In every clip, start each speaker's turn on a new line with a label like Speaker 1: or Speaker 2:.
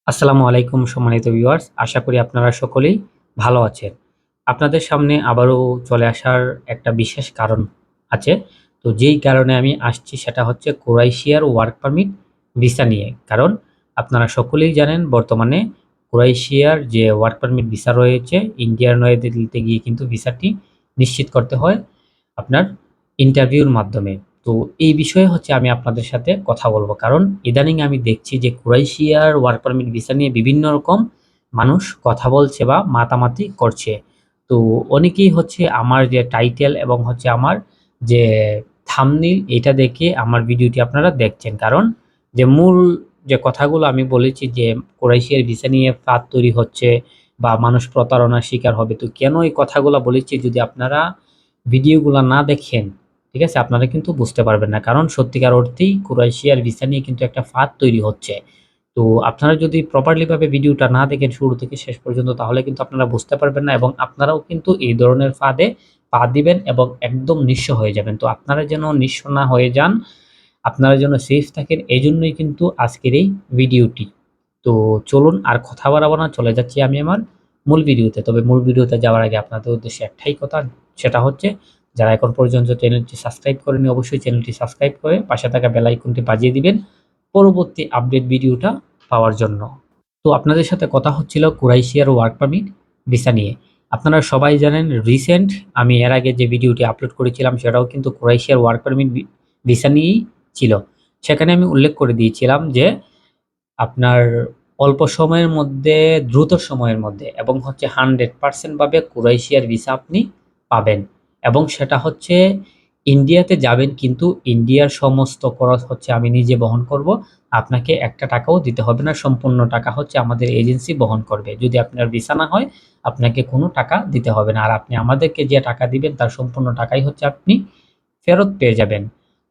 Speaker 1: আসসালামু আলাইকুম সম্মানিত ভিউয়ার্স, আশা করি আপনারা সকলেই ভালো আছেন। আপনাদের সামনে আবারও চলে আসার একটা বিশেষ কারণ আছে। তো যেই কারণে আমি আসছি সেটা হচ্ছে ক্রোয়েশিয়ার ওয়ার্ক পারমিট ভিসা নিয়ে। কারণ আপনারা সকলেই জানেন বর্তমানে ক্রোয়েশিয়ার যে ওয়ার্ক পারমিট ভিসা রয়েছে, ইন্ডিয়ার নয়াদিল্লিতে গিয়ে কিন্তু ভিসাটি নিশ্চিত করতে হয় আপনার ইন্টারভিউর মাধ্যমে। তো এই বিষয়ে হচ্ছে আমি আপনাদের সাথে কথা বলব। কারণ ইদানিং আমি দেখছি যে ক্রোয়েশিয়ার ওয়ার্ক পারমিট ভিসা নিয়ে বিভিন্ন রকম মানুষ কথা বলছে বা মাতামাতি করছে। তো অনেকেই হচ্ছে আমার যে টাইটেল এবং হচ্ছে আমার যে থাম্বনেইল এটা দেখে আমার ভিডিওটি আপনারা দেখছেন। কারণ যে মূল যে কথাগুলো আমি বলেছি যে ক্রোয়েশিয়ার ভিসা নিয়ে ফাঁদ তৈরি হচ্ছে বা মানুষ প্রতারণার শিকার হবে। তো কেন এই কথাগুলো বলেছি যদি আপনারা ভিডিওগুলা না দেখেন, ঠিক আছে? আপনারা কিন্তু বুঝতে পারবেন না। কারণ সত্যিকার অর্থেই ক্রোয়েশিয়ার ভিসা নিয়ে কিন্তু একটা ফাঁদ তৈরি হচ্ছে। তো আপনারা যদি প্রপারলি ভাবে ভিডিওটা না দেখেন শুরু থেকে শেষ পর্যন্ত তাহলে কিন্তু আপনারা বুঝতে পারবেন না এবং আপনারাও কিন্তু এই ধরনের ফাঁদে পা দিবেন এবং একদম নিঃস্ব হয়ে যাবেন। তো আপনারা যেন নিঃস্ব না হয়ে যান, আপনারা যেন সেফ থাকেন এজন্যই কিন্তু আজকের এই ভিডিওটি। তো চলুন আর কথা বাড়াবো না, চলে যাচ্ছি আমি আমার মূল ভিডিওতে। তবে মূল ভিডিওতে যাওয়ার আগে আপনাদের উদ্দেশ্যে একটাই কথা, সেটা হচ্ছে যারা এখন পর্যন্ত চ্যানেলটি সাবস্ক্রাইব করেনি অবশ্যই চ্যানেলটি সাবস্ক্রাইব করে পাশে থাকা বেল আইকনটি বাজিয়ে দিবেন পরবর্তী আপডেট ভিডিওটা পাওয়ার জন্য। তো আপনাদের সাথে কথা হচ্ছিল ক্রোয়েশিয়ার ওয়ার্ক পারমিট ভিসা নিয়ে। আপনারা সবাই জানেন রিসেন্ট আমি এর আগে যে ভিডিওটি আপলোড করেছিলাম সেটাও কিন্তু ক্রোয়েশিয়ার ওয়ার্ক পারমিট ভিসা নিয়েই ছিল। সেখানে আমি উল্লেখ করে দিয়েছিলাম যে আপনার অল্প সময়ের মধ্যে, দ্রুত সময়ের মধ্যে এবং হচ্ছে 100% ভাবে ক্রোয়েশিয়ার ভিসা আপনি পাবেন। এবং সেটা হচ্ছে ইন্ডিয়াতে যাবেন কিন্তু ইন্ডিয়ার সমস্ত খরচ হচ্ছে আমি নিজে বহন করব। আপনাকে একটা টাকাও দিতে হবে না। সম্পূর্ণ টাকা হচ্ছে আমাদের এজেন্সি বহন করবে। যদি আপনার ভিসা না হয় আপনাকে কোনো টাকা দিতে হবে না। আর আপনি আমাদেরকে যে টাকা দিবেন তার সম্পূর্ণ টাকাই হচ্ছে আপনি ফেরত পেয়ে যাবেন।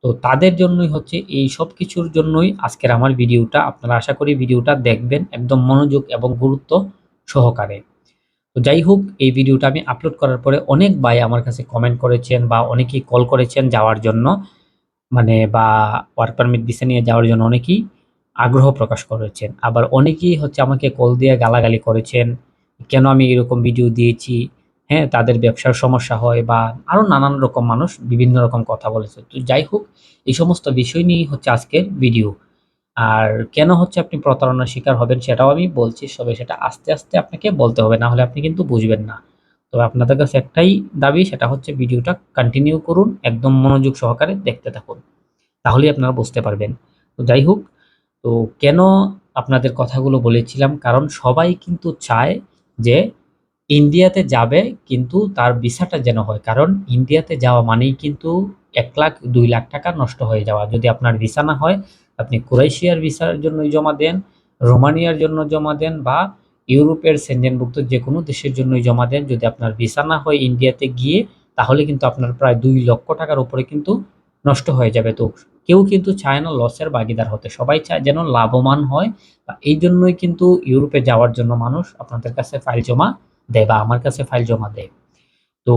Speaker 1: তো তাদের জন্যই হচ্ছে এই সবকিছুর জন্যই আজকের আমার ভিডিওটা। আপনারা আশা করি ভিডিওটা দেখবেন একদম মনোযোগ এবং গুরুত্ব সহকারে। তো যাই হোক, এই ভিডিওটা আমি আপলোড করার পরে অনেক ভাই আমার কাছে কমেন্ট করেছেন বা অনেকেই কল করেছেন যাওয়ার জন্য। মানে বা ওয়ার্ক পারমিট ভিসা নিয়ে যাওয়ার জন্য অনেকেই আগ্রহ প্রকাশ করেছেন। আবার অনেকেই হচ্ছে আমাকে কল দিয়ে গালাগালি করেছেন। কেন আমি এরকম ভিডিও দিয়েছি, হ্যাঁ? তাদের ব্যবসার সমস্যা হয় বা আরো নানান রকম মানুষ বিভিন্ন রকম কথা বলেছে। তো যাই হোক, এই সমস্ত বিষয় নিয়েই হচ্ছে আজকের ভিডিও। আর কেন হচ্ছে আপনি প্রতারণার শিকার হবেন সেটাও আমি বলছি। তবে সেটা আস্তে, আস্তে আপনাকে বলতে হবে। না হলে আপনি কিন্তু বুঝবেন না। তবে আপনাদের কাছে একটাই দাবি সেটা হচ্ছে ভিডিওটা কন্টিনিউ করুন। একদম মনোযোগ সহকারে দেখতে থাকুন। তাহলেই আপনারা বুঝতে পারবেন। তো যাই হোক, তো কেন আপনাদের কথাগুলো বলেছিলাম? কারণ সবাই কিন্তু চায় যে ইন্ডিয়াতে যাবে কিন্তু তার ভিসাটা যেন হয়। কারণ ইন্ডিয়াতে যাওয়া মানেই কিন্তু ১,০০,০০০ ৳২,০০,০০০ নষ্ট হয়ে যাওয়া। যদি আপনার ভিসা না হয়, আপনি ক্রোয়েশিয়ার ভিসার জন্যই জমা দেন, রোমানিয়ার জন্য জমা দেন বা ইউরোপের সেনজেনভুক্ত যেকোনো দেশের জন্যই জমা দেন। যদি আপনার ভিসা না হয় ইন্ডিয়াতে গিয়ে তাহলে কিন্তু আপনার প্রায় ৳২,০০,০০০ উপরে কিন্তু নষ্ট হয়ে যাবে। তো কেউ কিন্তু চায় না লসের ভাগীদার হতে। সবাই চায় যেন লাভবান হয়। এইজন্যই কিন্তু ইউরোপে যাওয়ার জন্য মানুষ আপনাদের কাছে ফাইল জমা দেয় বা আমার কাছে ফাইল জমা দেয়। তো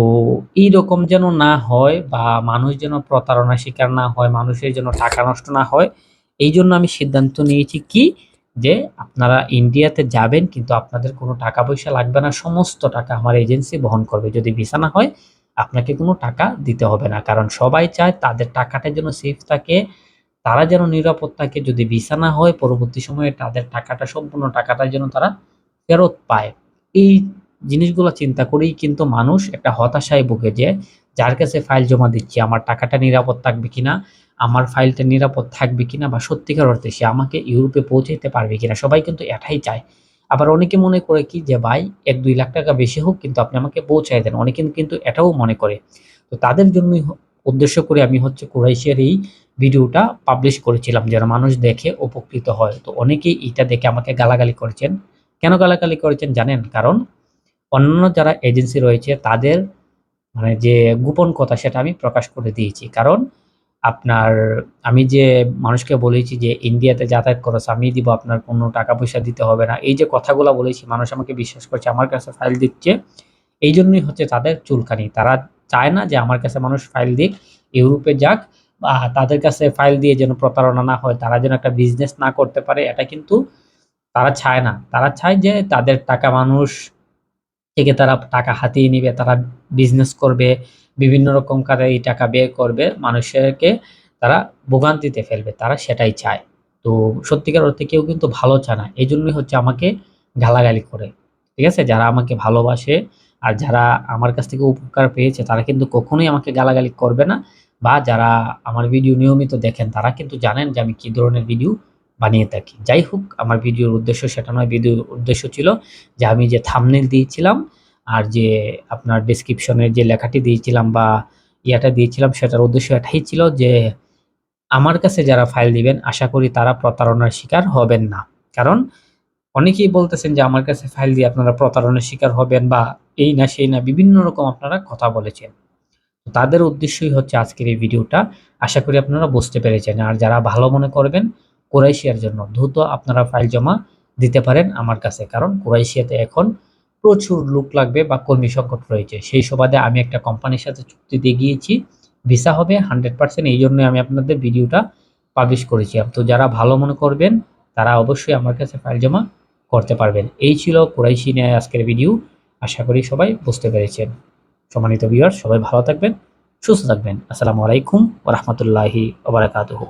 Speaker 1: এইরকম যেন না হয় বা মানুষ যেন প্রতারণার শিকার না হয়, মানুষের যেন টাকা নষ্ট না হয়, এইজন্য আমি সিদ্ধান্ত নিয়েছি কি যে আপনারা ইন্ডিয়াতে যাবেন কিন্তু আপনাদের কোনো টাকা পয়সা লাগবে না। সমস্ত টাকা আমার এজেন্সি বহন করবে। যদি ভিসা না হয় আপনাকে কোনো টাকা দিতে হবে না। কারণ সবাই চায় তাদের টাকাটা যেন সেফ থাকে, তারা যেন নিরাপদ থাকে। যদি ভিসা না হয় পরবর্তী সময়ে তাদের টাকাটা সম্পূর্ণ টাকাটা যেন তারা ফেরত পায়। এই জিনিসগুলো চিন্তা করেই কিন্তু মানুষ একটা হতাশায় ভোগে যে, যার কাছে ফাইল জমা দিচ্ছি আমার টাকাটা নিরাপদ থাকবে কিনা? আমার ফাইলটা নিরাপদ থাকবে কিনা? বা সত্যিকার অর্থে সে আমাকে ইউরোপে পৌঁছাইতে পারবে কিনা? সবাই কিন্তু এটাই চায়। আবার অনেকে মনে করে কি যে, ভাই ৳১-২ লাখ বেশি হোক কিন্তু আপনি আমাকে পৌঁছায় দেন। অনেকে কিন্তু এটাও মনে করে। তো তাদের জন্যই উদ্দেশ্য করে আমি হচ্ছে ক্রোয়েশিয়ার এই ভিডিওটা পাবলিশ করেছিলাম যেন মানুষ দেখে উপকৃত হয়। তো অনেকেই এইটা দেখে আমাকে গালাগালি করেছেন। কেন গালাগালি করেছেন জানেন? কারণ অন্যান্য যারা এজেন্সি রয়েছে তাদের মানে যে গোপন কথা সেটা আমি প্রকাশ করে দিয়েছি। কারণ আপনার আমি যে মানুষকে বলেছি যে ইন্ডিয়াতে যাতায়াত খরচ আমিই দিব, আপনার কোনো টাকা পয়সা দিতে হবে না। এই যে কথাগুলা বলেছি মানুষ আমাকে বিশ্বাস করছে, আমার কাছে ফাইল দিচ্ছে। এইজন্যই হচ্ছে তাদের চুলকানি। তারা চায় না যে আমার কাছে মানুষ ফাইল দিক, ইউরোপে যাক বা তাদের কাছে ফাইল দিয়ে যেন প্রতারণা না হয়, তারা যেন একটা বিজনেস না করতে পারে এটা কিন্তু তারা চায় না। তারা চায় যে তাদের টাকা মানুষ থেকে তারা টাকা হাতিয়ে নিবে, তারা বিজনেস করবে, বিভিন্ন রকম কাজে এই টাকা ব্যয় করবে, মানুষকে তারা ভোগান্তিতে ফেলবে। তারা সেটাই চায়। তো সত্যিকার অর্থে কেউ কিন্তু ভালো চায় না। এজন্যই হচ্ছে আমাকে গালাগালি করে। ঠিক আছে? যারা আমাকে ভালোবাসে আর যারা আমার কাছ থেকে উপকার পেয়েছে তারা কিন্তু কখনোই আমাকে গালাগালি করবে না, বা যারা আমার ভিডিও নিয়মিত দেখেন তারা কিন্তু জানেন যে আমি কি ধরনের ভিডিও বানিয়ে থাকি। যাই হোক, আমার ভিডিওর উদ্দেশ্য সেটা নয়। ভিডিওর উদ্দেশ্য ছিল যে আমি যে থাম্বনেইল দিয়েছিলাম আর যে আপনার ডেসক্রিপশনের যে লেখাটি দিয়েছিলাম বা ইয়াটা দিয়েছিলাম, সেটার উদ্দেশ্য এটাই ছিল যে আমার কাছে যারা ফাইল দিবেন আশা করি তারা প্রতারণার শিকার হবেন না। কারণ অনেকেই বলতেছেন যে আমার কাছে ফাইল দিয়ে আপনারা প্রতারণার শিকার হবেন, বা এই না সেই না বিভিন্ন রকম আপনারা কথা বলেছেন। তো তাদের উদ্দেশ্যই হচ্ছে আজকের এই ভিডিওটা। আশা করি আপনারা বুঝতে পেরেছেন। আর যারা ভালো মনে করবেন কুরাইশিয়ার জন্য দ্রুত আপনারা ফাইল জমা দিতে পারেন আমার কাছে। কারণ কুরাইশিয়াতে এখন প্রচুর লোক লাগবে বা কর্মী সংকট রয়েছে। সেই সুবাদে আমি একটা কোম্পানির সাথে চুক্তিতে গিয়েছি। ভিসা হবে 100%, এই জন্যই আমি আপনাদের ভিডিওটা পাবলিশ করেছি। তো যারা ভালো মনে করবেন তারা অবশ্যই আমার কাছে ফাইল জমা করতে পারবেন। এই ছিল কুরাইশি নিয়ে আজকের ভিডিও। আশা করি সবাই বুঝতে পেরেছেন। সম্মানিত ভিউয়ার, সবাই ভালো থাকবেন, সুস্থ থাকবেন। আসসালামু আলাইকুম ওয়া রাহমাতুল্লাহি ওয়া বারাকাতুহু।